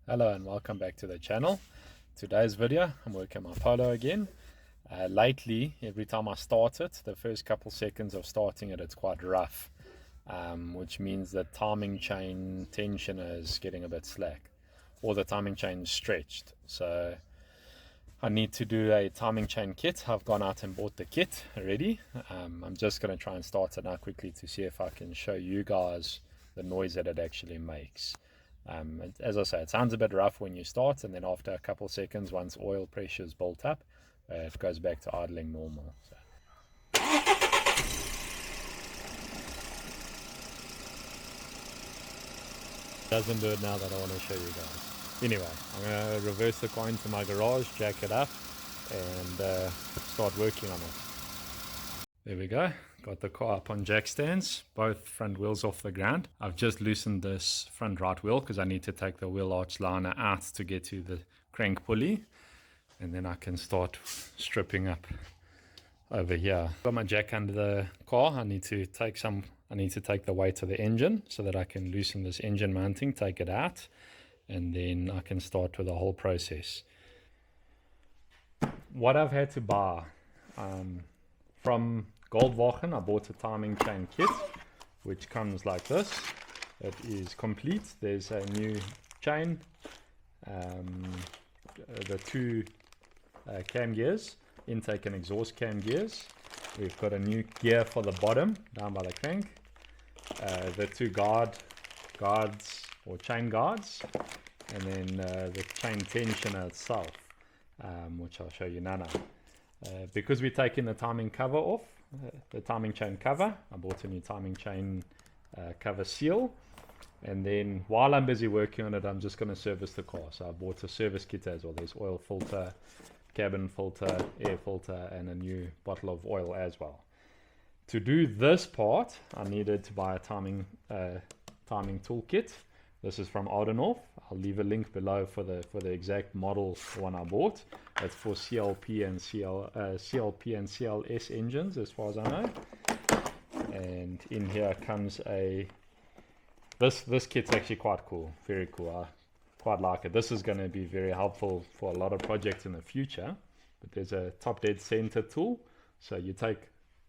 Hello and welcome back to the channel. Today's video, I'm working my Polo again. Lately, every time I start it, the first couple seconds of starting it, it's quite rough, which means the timing chain tension is getting a bit slack, or the timing chain is stretched. So I need to do a timing chain kit. I've gone out and bought the kit already. I'm just going to try and start it now quickly to see if I can show you guys the noise that it actually makes. As I say, it sounds a bit rough when you start, and then after a couple seconds, once oil pressure is built up, it goes back to idling normal. So. Doesn't do it now that I want to show you guys. Anyway, I'm going to reverse the car into my garage, jack it up, and start working on it. There we go, got the car up on jack stands, both front wheels off the ground. I've just loosened this front right wheel because I need to take the wheel arch liner out to get to the crank pulley, and then I can start stripping up over here. Got my jack under the car. I need to take the weight of the engine so that I can loosen this engine mounting, take it out, and then I can start with the whole process. What I've had to buy from GoldWagen, I bought a timing chain kit, which comes like this. It is complete. There's a new chain, the two cam gears, intake and exhaust cam gears. We've got a new gear for the bottom, down by the crank. The two guards or chain guards, and then the chain tensioner itself, which I'll show you now. Because we're taking the timing cover off, the timing chain cover, I bought a new timing chain cover seal, and then while I'm busy working on it, I'm just going to service the car. So I bought a service kit as well. There's oil filter, cabin filter, air filter, and a new bottle of oil as well. To do this part, I needed to buy a timing tool kit. This is from Adendorff. I'll leave a link below for the exact model one I bought. It's for CLP and CLS engines, as far as I know. And in here comes this kit's actually quite cool, very cool. I quite like it. This is going to be very helpful for a lot of projects in the future. But there's a top dead center tool. So you take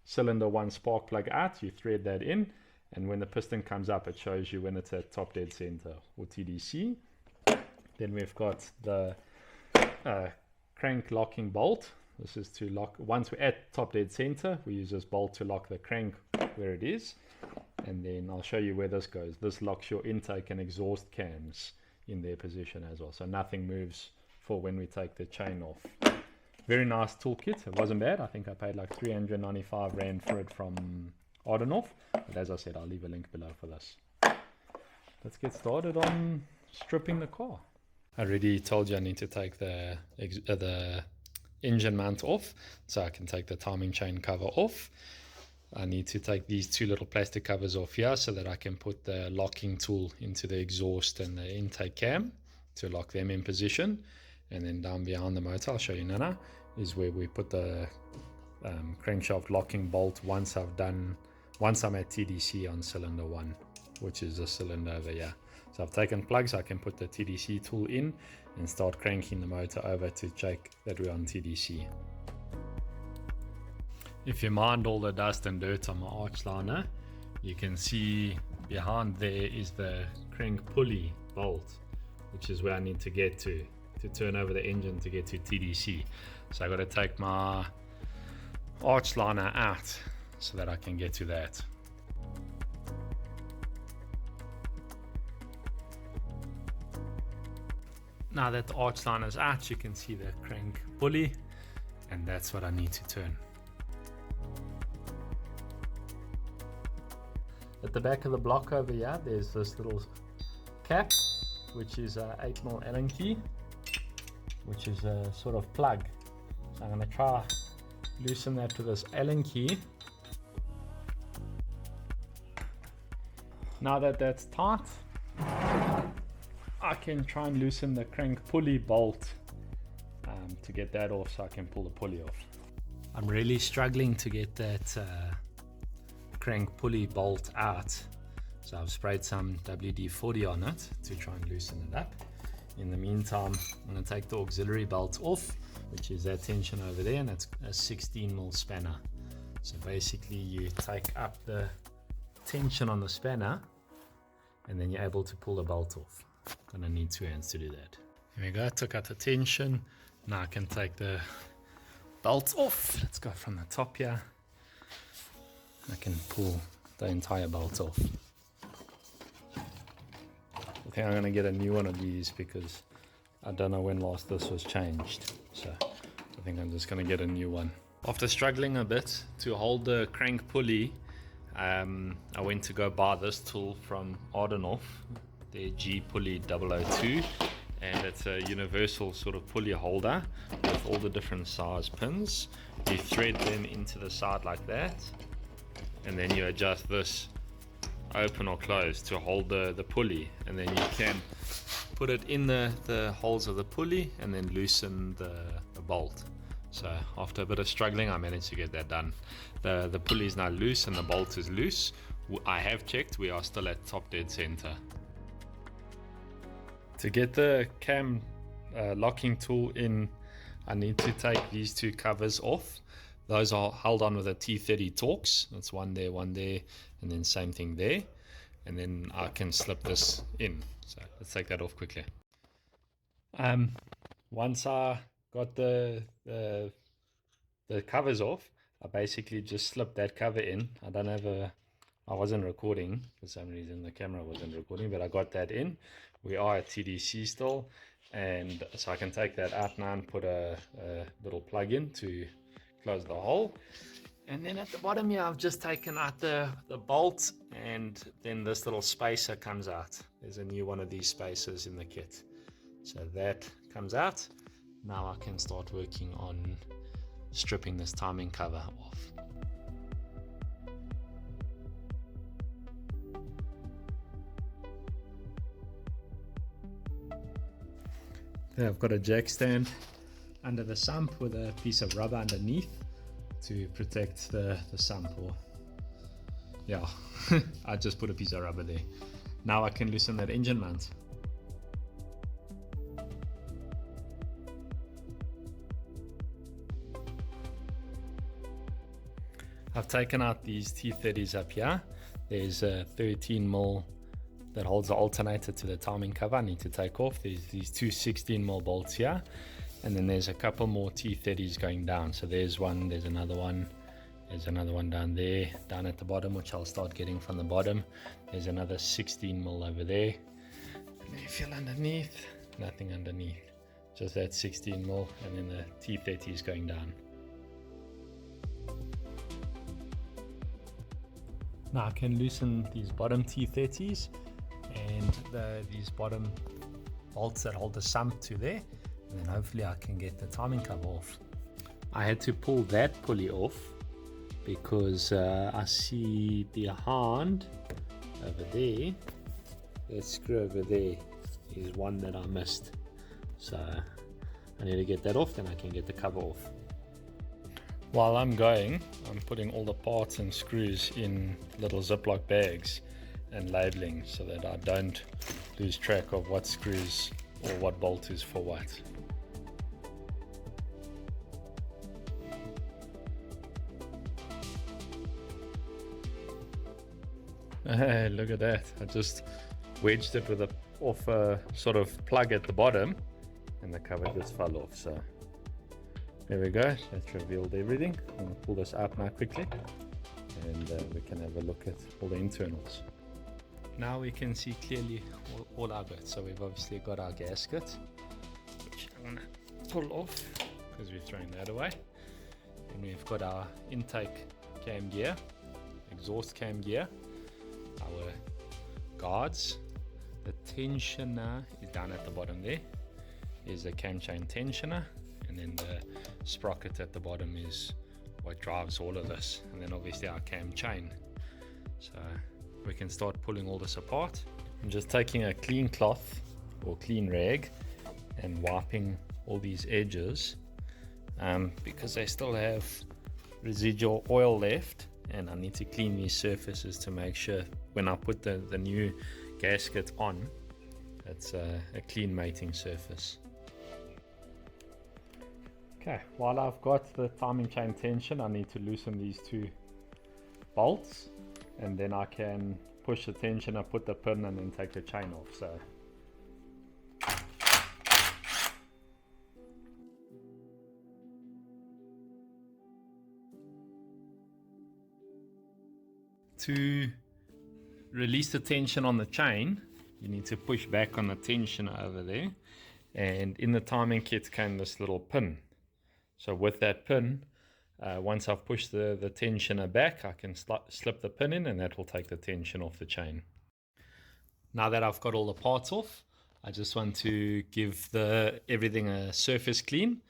cylinder 1 spark plug out, you thread that in, and when the piston comes up, it shows you when it's at top dead center, or TDC. Then we've got the crank locking bolt. This is to lock, once we're at top dead center, we use this bolt to lock the crank where it is. And then I'll show you where this goes. This locks your intake and exhaust cams in their position as well, so nothing moves for when we take the chain off. Very nice toolkit. It wasn't bad. I think I paid like 395 Rand for it from Adendorff. But as I said, I'll leave a link below for this. Let's get started on stripping the car. I already told you I need to take the engine mount off, so I can take the timing chain cover off. I need to take these two little plastic covers off here so that I can put the locking tool into the exhaust and the intake cam to lock them in position. And then down behind the motor, I'll show you now, is where we put the crankshaft locking bolt once I'm at TDC on cylinder 1, which is the cylinder over here. So I've taken plugs, I can put the TDC tool in and start cranking the motor over to check that we're on TDC. If you mind all the dust and dirt on my arch liner, you can see behind there is the crank pulley bolt, which is where I need to get to turn over the engine to get to TDC. So I got to take my arch liner out so that I can get to that. Now that the arch liner is out, you can see the crank pulley, and that's what I need to turn. At the back of the block over here, there's this little cap, which is a 8mm Allen key, which is a sort of plug. So I'm going to try loosen that with this Allen key. Now that that's tight, I can try and loosen the crank pulley bolt to get that off so I can pull the pulley off. I'm really struggling to get that crank pulley bolt out, so I've sprayed some WD-40 on it to try and loosen it up. In the meantime, I'm going to take the auxiliary belt off, which is that tension over there, and it's a 16mm spanner. So basically you take up the tension on the spanner and then you're able to pull the belt off. Gonna need 2 hands to do that. Here we go, took out the tension. Now I can take the belt off. Let's go from the top here. I can pull the entire belt off. I think I'm gonna get a new one of these because I don't know when last this was changed. So I think I'm just gonna get a new one. After struggling a bit to hold the crank pulley, I went to go buy this tool from Adendorff, their G Pulley 002, and it's a universal sort of pulley holder with all the different size pins. You thread them into the side like that, and then you adjust this open or close to hold the pulley, and then you can put it in the holes of the pulley and then loosen the bolt. So after a bit of struggling, I managed to get that done. The pulley is now loose and the bolt is loose. I have checked, we are still at top dead center. To get the cam locking tool in, I need to take these 2 covers off. Those are held on with a T30 Torx. That's one there, and then same thing there. And then I can slip this in. So let's take that off quickly. Once I got the covers off, I basically just slipped that cover in. I wasn't recording for some reason, the camera wasn't recording, but I got that in. We are at TDC still, and so I can take that out now and put a little plug in to close the hole. And then at the bottom here, I've just taken out the bolt, and then this little spacer comes out. There's a new one of these spacers in the kit. So that comes out. Now I can start working on stripping this timing cover off. There I've got a jack stand under the sump with a piece of rubber underneath to protect the sump. Or yeah, I just put a piece of rubber there. Now I can loosen that engine mount. I've taken out these T30s up here. There's a 13mm that holds the alternator to the timing cover I need to take off. There's these 2 16mm bolts here, and then there's a couple more T30s going down. So there's one, there's another one down there, down at the bottom, which I'll start getting from the bottom. There's another 16mm over there, and then you feel underneath, nothing underneath, just that 16mm, and then the T30 is going down. Now I can loosen these bottom T30s and these bottom bolts that hold the sump to there, and then hopefully I can get the timing cover off. I had to pull that pulley off because I see behind over there, that screw over there is one that I missed. So I need to get that off, then I can get the cover off. While I'm going, I'm putting all the parts and screws in little Ziploc bags and labeling so that I don't lose track of what screws or what bolt is for what. Hey, look at that. I just wedged it with a sort of plug at the bottom, and the cover just fell off. So there we go, that's revealed everything. I'm going to pull this out now quickly, and we can have a look at all the internals. Now we can see clearly all our bits. So we've obviously got our gasket, which I'm going to pull off because we're throwing that away. And we've got our intake cam gear, exhaust cam gear, our guards. The tensioner is down at the bottom there. Is a cam chain tensioner, and then the sprocket at the bottom is what drives all of this, and then obviously our cam chain. So we can start pulling all this apart. I'm just taking a clean cloth or clean rag and wiping all these edges because they still have residual oil left, and I need to clean these surfaces to make sure when I put the new gasket on, it's a clean mating surface. Okay, while I've got the timing chain tension, I need to loosen these two bolts, and then I can push the tensioner, put the pin, and then take the chain off. So to release the tension on the chain, you need to push back on the tensioner over there, and in the timing kit came this little pin. So with that pin, once I've pushed the tensioner back, I can slip the pin in, and that will take the tension off the chain. Now that I've got all the parts off, I just want to give everything a surface clean.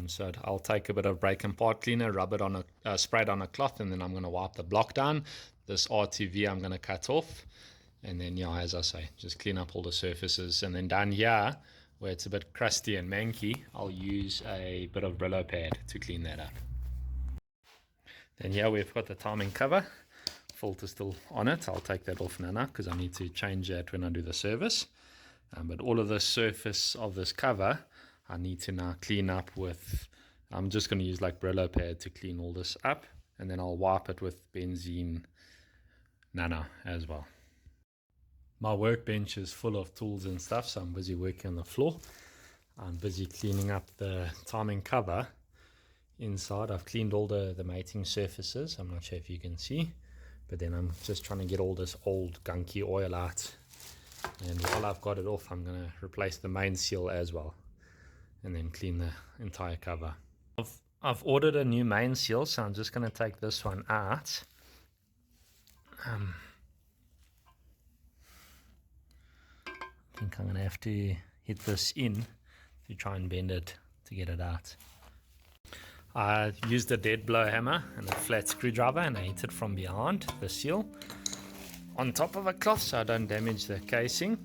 So I'll take a bit of brake and part cleaner, rub it on spray it on a cloth, and then I'm going to wipe the block down. This RTV I'm going to cut off, and then, yeah, as I say, just clean up all the surfaces. And then down here, where it's a bit crusty and manky, I'll use a bit of Brillo pad to clean that up. Then here we've got the timing cover. Filter still on it. I'll take that off now because I need to change that when I do the service. But all of the surface of this cover I need to now clean up with, I'm just going to use like Brillo pad to clean all this up, and then I'll wipe it with benzene nano as well. My workbench is full of tools and stuff, so I'm busy working on the floor. I'm busy cleaning up the timing cover inside. I've cleaned all the mating surfaces. I'm not sure if you can see, but then I'm just trying to get all this old gunky oil out. And while I've got it off, I'm going to replace the main seal as well, and then clean the entire cover. I've ordered a new main seal, so I'm just going to take this one out. I think I'm going to have to hit this in to try and bend it to get it out. I used a dead blow hammer and a flat screwdriver, and I hit it from behind the seal on top of a cloth so I don't damage the casing.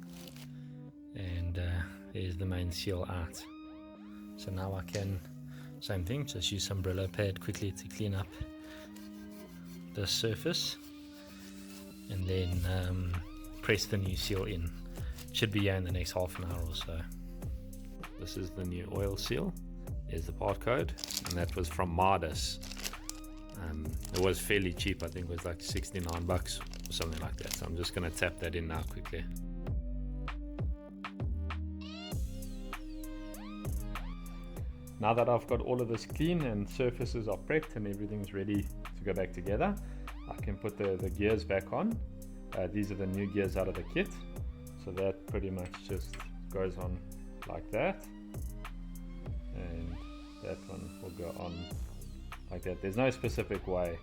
And there's the main seal out. So now I can, same thing, just use some Brillo pad quickly to clean up the surface, and then press the new seal in. Should be here in the next half an hour or so. This is the new oil seal. There's the part code, and that was from Midas. It was fairly cheap. I think it was like 69 bucks or something like that. So I'm just going to tap that in now quickly. Now that I've got all of this clean and surfaces are prepped and everything's ready to go back together, I can put the gears back on. These are the new gears out of the kit. So that pretty much just goes on like that. And that one will go on like that. There's no specific way.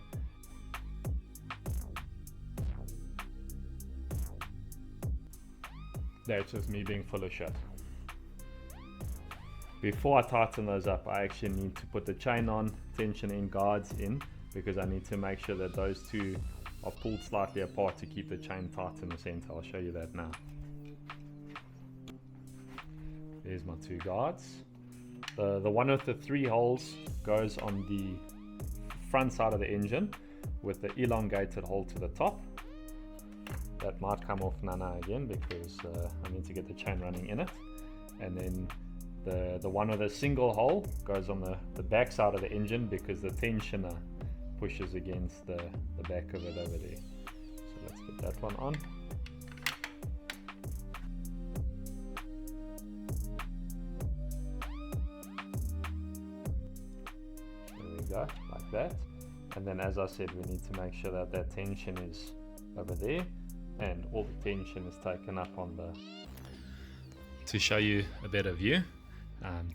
That's just me being full of shit. Before I tighten those up, I actually need to put the chain on, tension in, guards in, because I need to make sure that those two are pulled slightly apart to keep the chain tight in the center. I'll show you that now. There's my two guards. The one with the 3 holes goes on the front side of the engine with the elongated hole to the top. That might come off now again because I need to get the chain running in it. And then the one with a single hole goes on the back side of the engine because the tensioner pushes against the back of it over there. So let's get that one on. Go like that, and then as I said, we need to make sure that that tension is over there and all the tension is taken up on the. To show you a better view,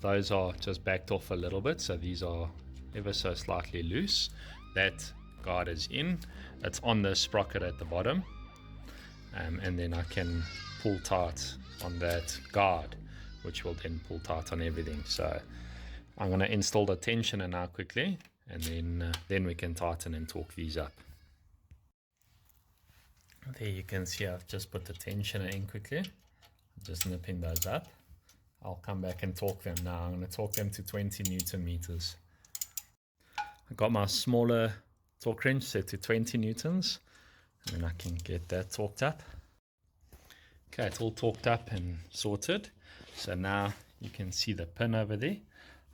those are just backed off a little bit, so these are ever so slightly loose. That guard is in, it's on the sprocket at the bottom, and then I can pull tight on that guard, which will then pull tight on everything. So I'm going to install the tensioner now quickly, and then we can tighten and torque these up. There you can see I've just put the tensioner in quickly. I'm just nipping those up. I'll come back and torque them now. I'm going to torque them to 20 Newton meters. I got my smaller torque wrench set to 20 newtons, and then I can get that torqued up. Okay, it's all torqued up and sorted. So now you can see the pin over there.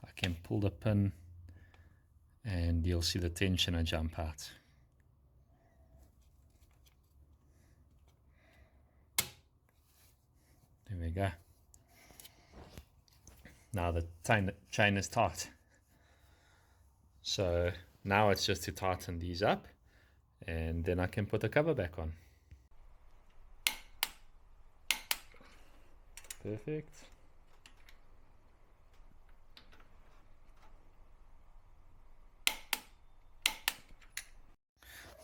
I can pull the pin and you'll see the tensioner jump out. There we go. Now the chain is tight. So now it's just to tighten these up and then I can put the cover back on. Perfect.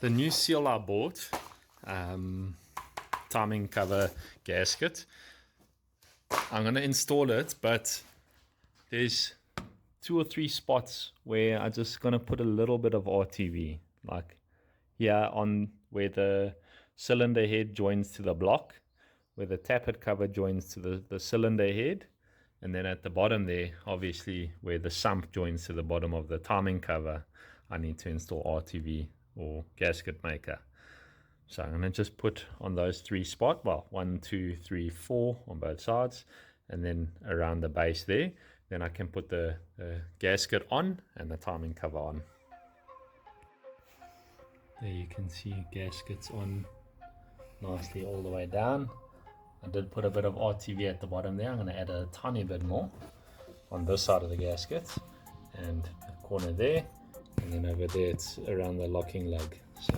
The new seal I bought, timing cover gasket, I'm going to install it, but there's 2 or 3 spots where I'm just going to put a little bit of RTV, like here on where the cylinder head joins to the block, where the tappet cover joins to the cylinder head, and then at the bottom there, obviously where the sump joins to the bottom of the timing cover, I need to install RTV or gasket maker. So I'm going to just put on those 3 spots, well, 1, 2, 3, 4 on both sides, and then around the base there. Then I can put the gasket on and the timing cover on. There you can see gaskets on nicely all the way down. I did put a bit of RTV at the bottom there. I'm going to add a tiny bit more on this side of the gasket and the corner there, and then over there it's around the locking lug. So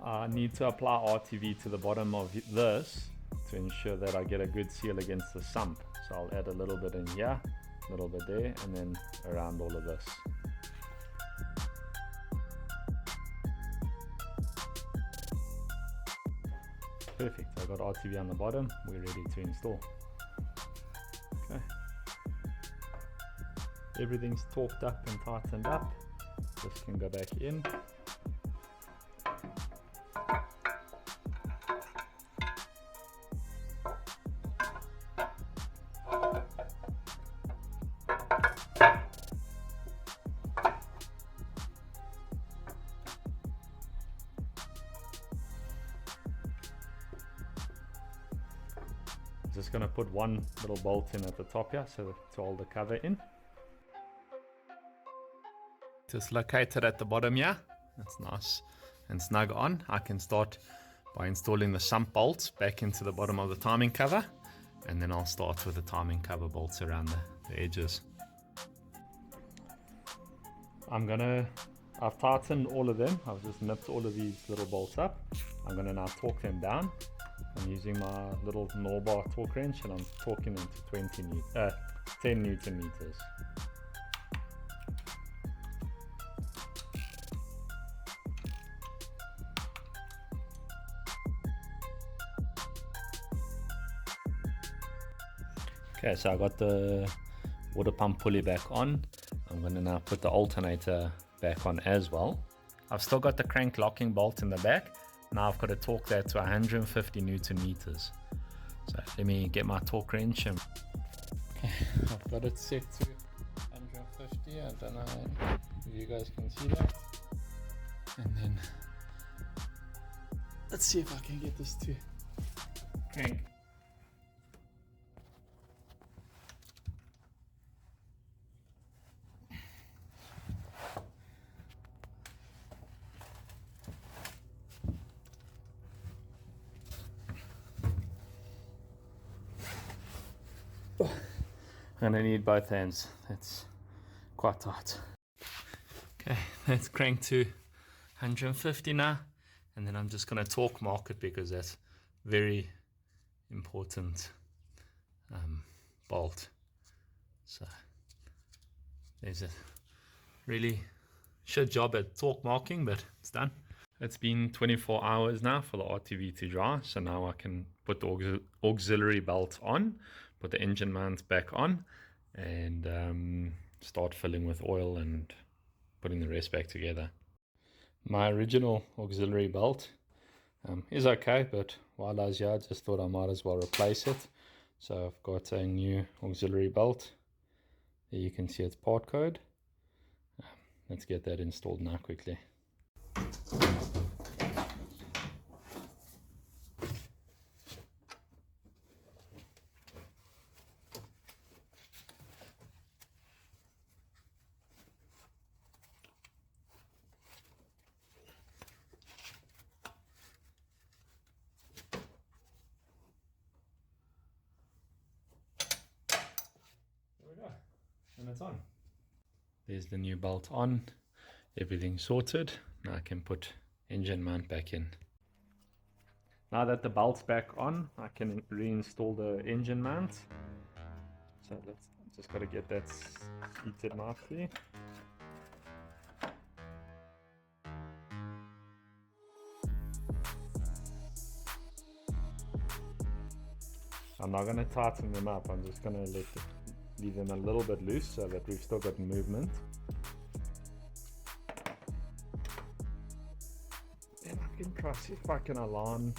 I need to apply RTV to the bottom of this to ensure that I get a good seal against the sump. So I'll add a little bit in here, a little bit there, and then around all of this. Perfect, I got RTV on the bottom, we're ready to install. Okay. Everything's torqued up and tightened up. This can go back in. Just going to put one little bolt in at the top here so to hold the cover in. Just located at the bottom here. That's nice and snug on. I can start by installing the sump bolts back into the bottom of the timing cover, and then I'll start with the timing cover bolts around the edges. I've tightened all of them. I've just nipped all of these little bolts up. I'm going to now torque them down. I'm using my little Norbar torque wrench and I'm torquing them to 10 Newton meters. Okay, so I got the water pump pulley back on. I'm going to now put the alternator back on as well. I've still got the crank locking bolt in the back. Now I've got to torque that to 150 Newton meters. So let me get my torque wrench and I've got it set to 150. I don't know if you guys can see that. And then let's see if I can get this to crank. I'm going to need both hands, that's quite tight. Okay, let's crank to 150 now, and then I'm just going to torque mark it because that's very important bolt. So there's a really shit job at torque marking, but it's done. It's been 24 hours now for the RTV to dry, so now I can put the auxiliary belt on, put the engine mount back on, and start filling with oil and putting the rest back together. My original auxiliary belt is okay, but while I was here I just thought I might as well replace it. So I've got a new auxiliary belt. There you can see its part code. Let's get that installed now quickly. and it's on. There's the new bolt on, everything sorted. Now I can put engine mount back in. Now that the bolt's back on, I can reinstall the engine mount. So let's just got to get that seated nicely. I'm not going to tighten them up, I'm just going to leave them a little bit loose so that we've still got movement. And I can try see if I can align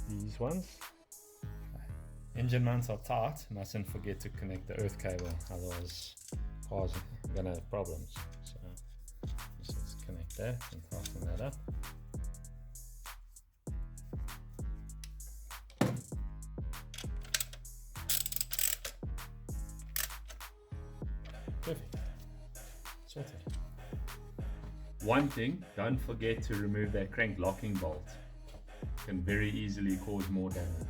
these ones. Engine mounts are tight, mustn't forget to connect the earth cable, otherwise cars are going to have problems. So just connect that and fasten that up. Perfect. Sorted. One thing, don't forget to remove that crank locking bolt. It can very easily cause more damage.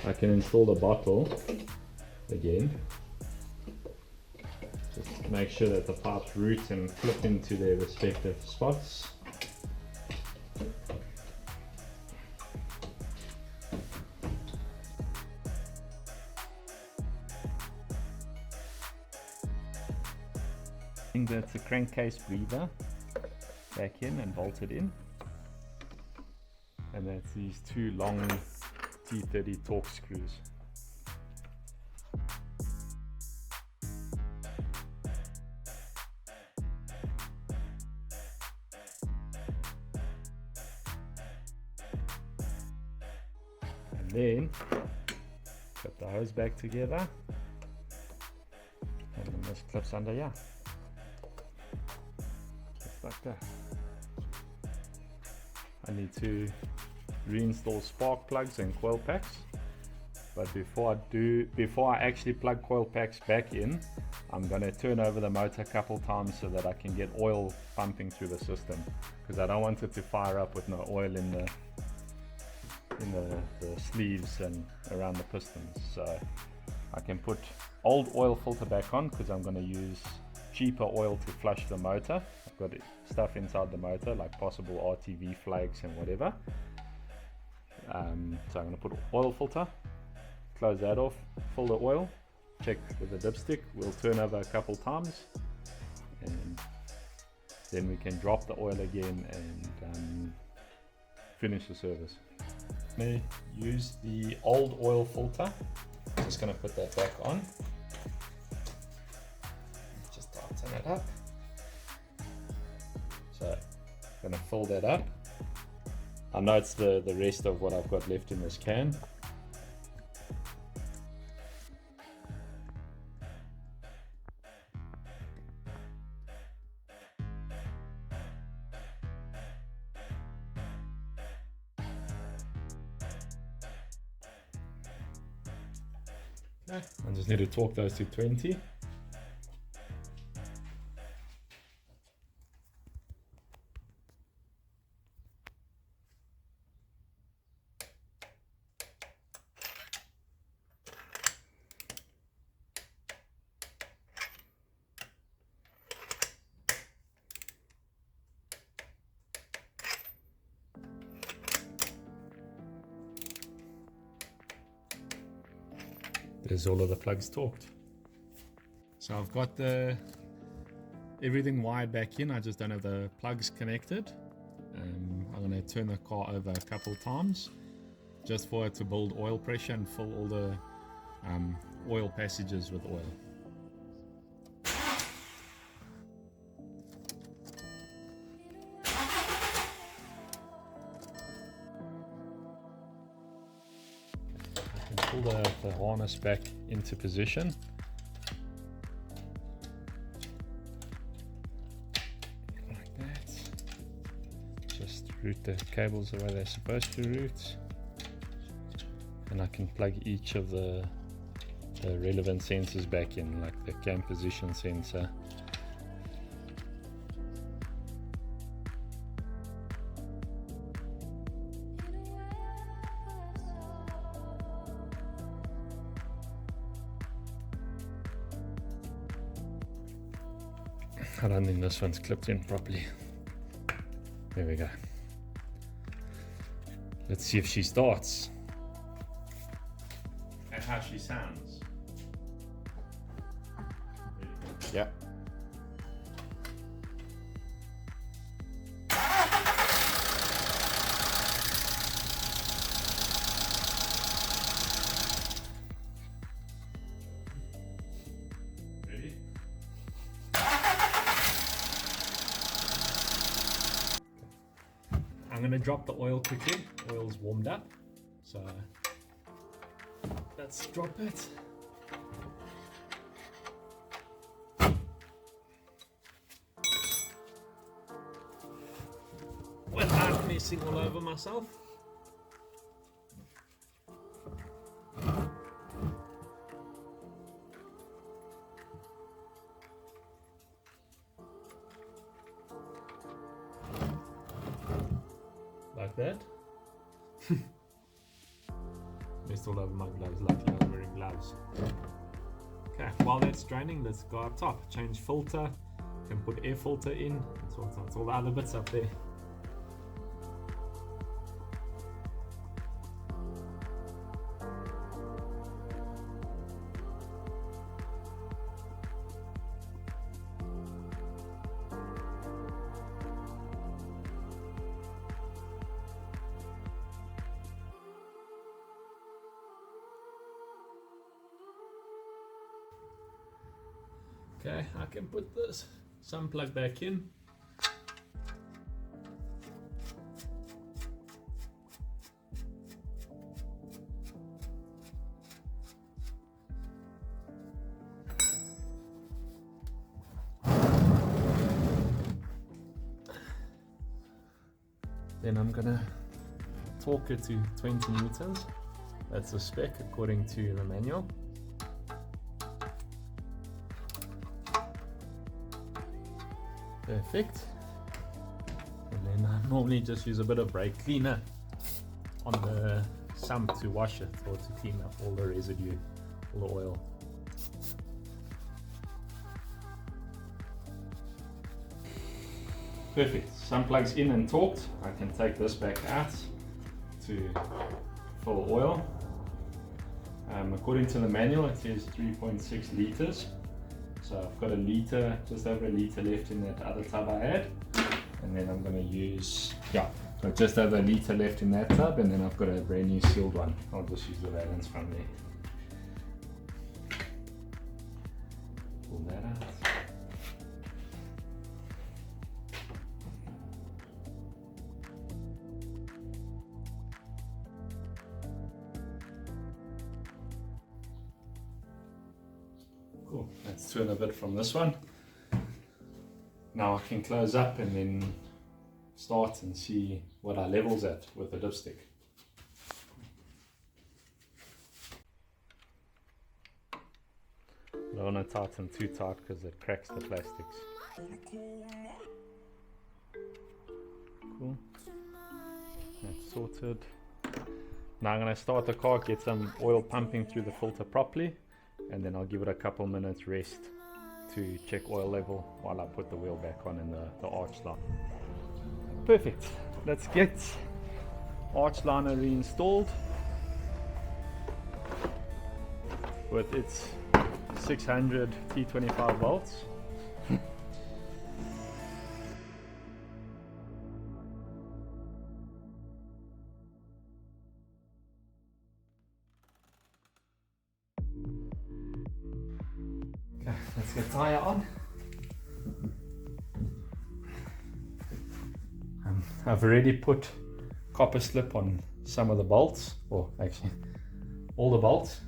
I can install the bottle again. Just make sure that the pipes root and flip into their respective spots. I think that's a crankcase breather back in and bolted in, and that's these two long T30 torque screws. And then put the hose back together, and then this clips under here. Like that. I need to reinstall spark plugs and coil packs, but before I actually plug coil packs back in, I'm going to turn over the motor a couple times so that I can get oil pumping through the system, because I don't want it to fire up with no oil in the sleeves and around the pistons. So I can put old oil filter back on, because I'm going to use cheaper oil to flush the motor. I've got stuff inside the motor like possible RTV flags and whatever. So I'm going to put oil filter, close that off, fill the oil, check with the dipstick, we'll turn over a couple times, and then we can drop the oil again and finish the service. I'm going to use the old oil filter, just going to put that back on. Tighten it up. So I'm going to fill that up. I know it's the rest of what I've got left in this can. Okay, I just need to torque those to 20. There's all of the plugs torqued. So I've got everything wired back in, I just don't have the plugs connected. I'm going to turn the car over a couple times just for it to build oil pressure and fill all the oil passages with oil. Pull the harness back into position. Like that. Just route the cables the way they're supposed to route. And I can plug each of the relevant sensors back in, like the cam position sensor. I don't think this one's clipped in properly. There we go. Let's see if she starts and how she sounds. Yeah. Ready? I'm going to drop the oil quickly. Oil's warmed up, so let's drop it. Without messing all over myself. Like that. Messed all over my gloves, luckily I was wearing gloves. Okay, while that's draining, let's go up top. Change filter, can put air filter in, and sort out all the other bits up there. Okay, I can put this sun plug back in. Then I'm gonna torque it to 20 newtons. That's the spec according to the manual. Perfect. And then I normally just use a bit of brake cleaner on the sump to wash it or to clean up all the residue, all the oil. Perfect. Sump plugs in and torqued. I can take this back out to fill oil. According to the manual, it says 3.6 liters. So I've got a liter, just over a liter left in that other tub I had. And then I'm going to use, so just over a liter left in that tub, and then I've got a brand new sealed one. I'll just use the balance from there. Pull that out. Cool, let's turn a bit from this one. Now I can close up and then start and see what our level's at with the dipstick. I don't want to tighten too tight because it cracks the plastics. Cool, that's sorted. Now I'm going to start the car, get some oil pumping through the filter properly, and then I'll give it a couple minutes rest to check oil level while I put the wheel back on in the arch line. Perfect. Let's get arch liner reinstalled with its 600 T25 volts. Let's get tyre on. I've already put copper slip on some of the bolts, or actually all the bolts,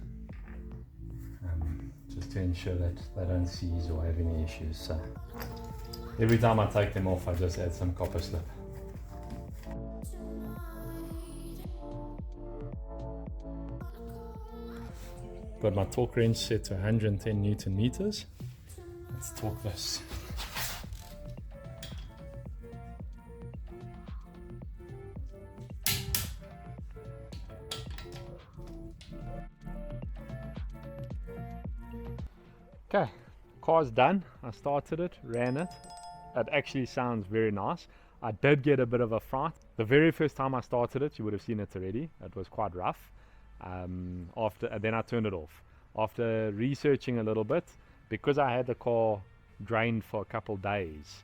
just to ensure that they don't seize or have any issues. So every time I take them off, I just add some copper slip. Got my torque wrench set to 110 Newton meters. Let's torque this. Okay, car's done. I started it, ran it. It actually sounds very nice. I did get a bit of a fright. The very first time I started it, you would have seen it already. It was quite rough. Then I turned it off. After researching a little bit, because I had the car drained for a couple days,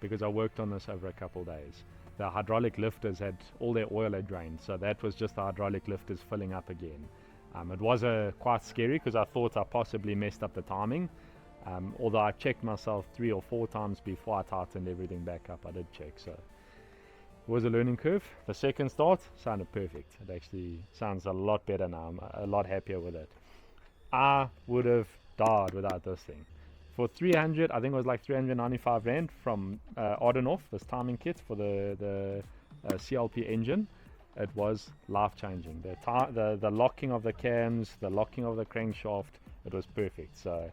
because I worked on this over a couple days, the hydraulic lifters had all their oil had drained, so that was just the hydraulic lifters filling up again. It was quite scary because I thought I possibly messed up the timing. Although I checked myself 3 or 4 times before I tightened everything back up, I did check. So it was a learning curve. The second start sounded perfect. It actually sounds a lot better now. I'm a lot happier with it. I would have died without this thing. For 300, I think it was like 395 Rand from Adendorff, this timing kit for the CLP engine. It was life-changing. The locking of the cams, the locking of the crankshaft, it was perfect. So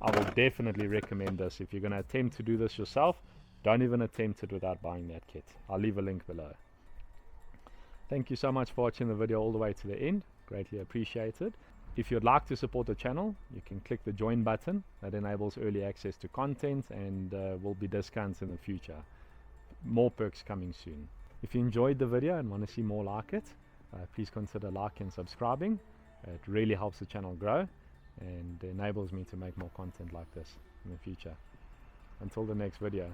I will definitely recommend this. If you're going to attempt to do this yourself, don't even attempt it without buying that kit. I'll leave a link below. Thank you so much for watching the video all the way to the end. Greatly appreciated. If you'd like to support the channel, you can click the join button. That enables early access to content and will be discounts in the future. More perks coming soon. If you enjoyed the video and want to see more like it, please consider liking and subscribing. It really helps the channel grow and enables me to make more content like this in the future. Until the next video.